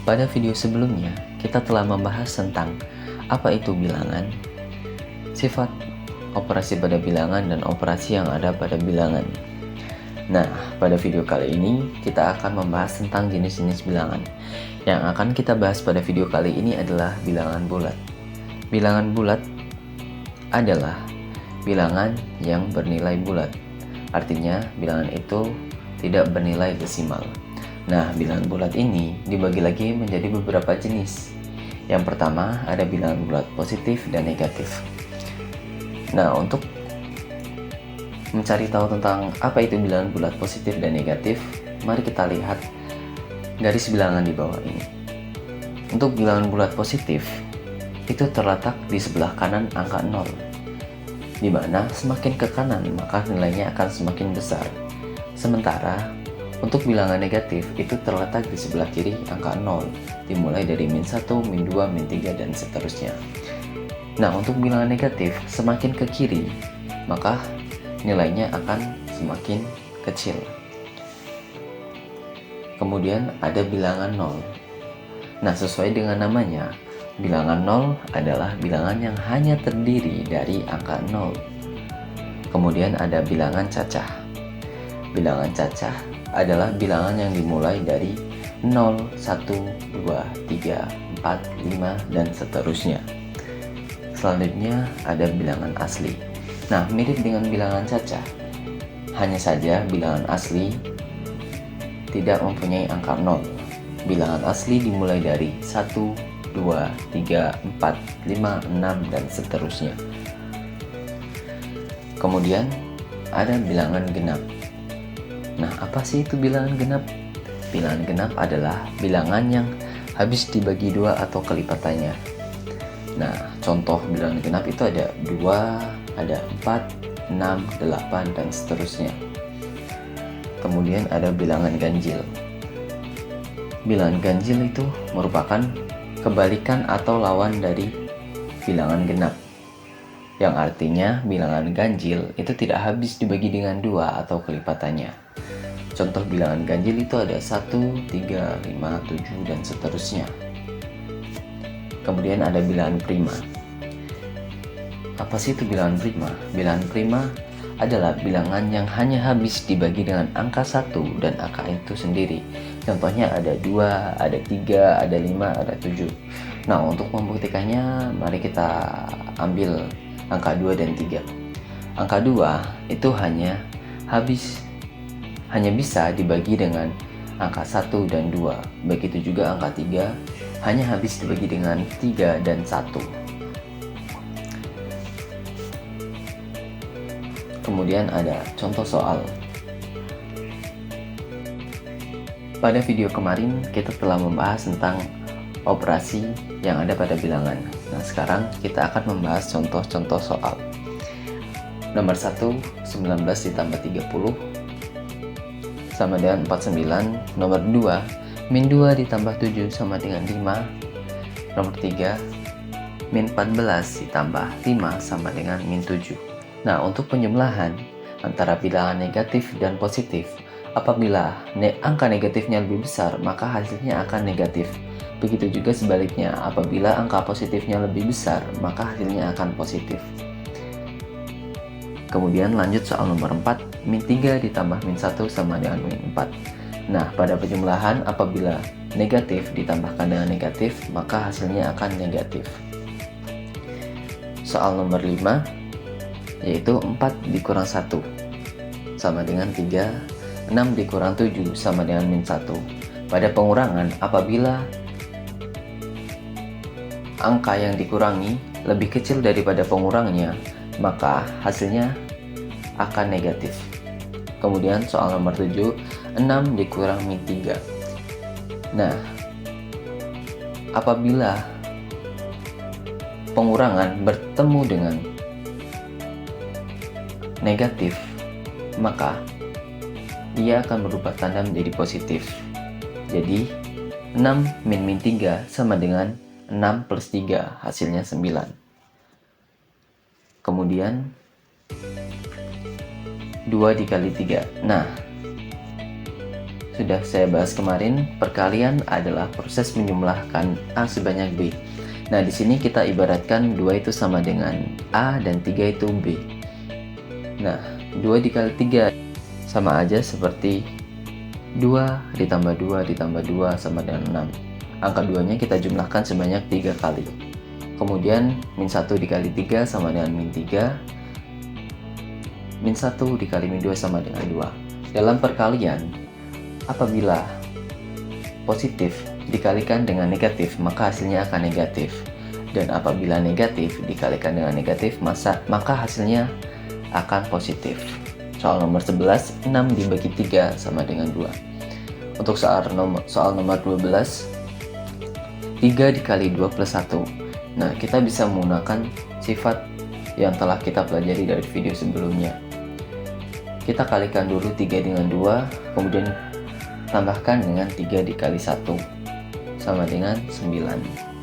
Pada video sebelumnya, kita telah membahas tentang apa itu bilangan, sifat operasi pada bilangan, dan operasi yang ada pada bilangan. Nah, pada video kali ini kita akan membahas tentang jenis-jenis bilangan. Yang akan kita bahas pada video kali ini adalah bilangan bulat. Bilangan bulat adalah bilangan yang bernilai bulat. Artinya, bilangan itu tidak bernilai desimal. Nah, bilangan bulat ini dibagi lagi menjadi beberapa jenis. Yang pertama, ada bilangan bulat positif dan negatif. Nah, untuk mencari tahu tentang apa itu bilangan bulat positif dan negatif, mari kita lihat garis bilangan di bawah ini. Untuk bilangan bulat positif, itu terletak di sebelah kanan angka 0, di mana semakin ke kanan maka nilainya akan semakin besar. Sementara untuk bilangan negatif itu terletak di sebelah kiri angka 0, dimulai dari -1, -2, -3, dan seterusnya. Nah, untuk bilangan negatif semakin ke kiri, maka nilainya akan semakin kecil. Kemudian ada bilangan 0. Nah, sesuai dengan namanya, bilangan 0 adalah bilangan yang hanya terdiri dari angka 0. Kemudian ada bilangan cacah. Bilangan cacah adalah bilangan yang dimulai dari 0, 1, 2, 3, 4, 5, dan seterusnya. Selanjutnya ada bilangan asli. Nah, mirip dengan bilangan cacah, hanya saja bilangan asli tidak mempunyai angka 0. Bilangan asli dimulai dari 1, 2, 3, 4, 5, 6, dan seterusnya. Kemudian ada bilangan genap. Nah, apa sih itu bilangan genap? Bilangan genap adalah bilangan yang habis dibagi 2 atau kelipatannya. Nah, contoh bilangan genap itu ada 2, ada 4, 6, 8, dan seterusnya. Kemudian ada bilangan ganjil. Bilangan ganjil itu merupakan kebalikan atau lawan dari bilangan genap, yang artinya bilangan ganjil itu tidak habis dibagi dengan 2 atau kelipatannya. Contoh bilangan ganjil itu ada 1, 3, 5, 7, dan seterusnya. Kemudian ada bilangan prima. Apa sih itu bilangan prima? Bilangan prima adalah bilangan yang hanya habis dibagi dengan angka 1 dan angka itu sendiri. Contohnya ada 2, ada 3, ada 5, ada 7. Nah, untuk membuktikannya, mari kita ambil angka 2 dan 3. Angka 2 itu hanya bisa dibagi dengan angka 1 dan 2. Begitu juga angka 3 hanya habis dibagi dengan 3 dan 1. Kemudian ada contoh soal. Pada video kemarin kita telah membahas tentang operasi yang ada pada bilangan. Nah, sekarang kita akan membahas contoh-contoh soal. Nomor 1, 19 ditambah 30 sama dengan 49. Nomor 2, -2 ditambah 7 sama dengan 5. Nomor 3, -14 ditambah 5 sama dengan -7. Nah, untuk penjumlahan antara bilangan negatif dan positif, apabila angka negatifnya lebih besar, maka hasilnya akan negatif. Begitu juga sebaliknya, apabila angka positifnya lebih besar, maka hasilnya akan positif. Kemudian lanjut soal nomor 4, -3 ditambah -1 sama dengan -4. Nah, pada penjumlahan apabila negatif ditambahkan dengan negatif, maka hasilnya akan negatif. Soal nomor 5, yaitu 4 dikurang 1 sama dengan 3, 6 dikurang 7 sama dengan -1. Pada pengurangan, apabila angka yang dikurangi lebih kecil daripada pengurangnya, maka hasilnya akan negatif. Kemudian soal nomor 7, 6 dikurang -3. Nah, apabila pengurangan bertemu dengan negatif, maka ia akan berubah tanda menjadi positif. Jadi 6 min -3 sama dengan 6 plus 3, hasilnya 9. Kemudian 2 dikali 3. Nah, sudah saya bahas kemarin, perkalian adalah proses menjumlahkan A sebanyak B. Nah, di sini kita ibaratkan 2 itu sama dengan A dan 3 itu B. Nah, 2 dikali 3 sama aja seperti 2 ditambah 2 ditambah 2 sama dengan 6. Angka 2-nya kita jumlahkan sebanyak 3 kali. Kemudian, min 1 dikali 3 sama dengan min 3. Min 1 dikali min 2 sama dengan 2. Dalam perkalian, apabila positif dikalikan dengan negatif, maka hasilnya akan negatif. Dan apabila negatif dikalikan dengan negatif, maka hasilnya akan positif. Soal nomor 11, 6 dibagi 3 sama dengan 2. Untuk soal nomor 12, 3 dikali 2 plus 1. Nah, kita bisa menggunakan sifat yang telah kita pelajari dari video sebelumnya. Kita kalikan dulu 3 dengan 2, kemudian tambahkan dengan 3 dikali 1 sama dengan 9.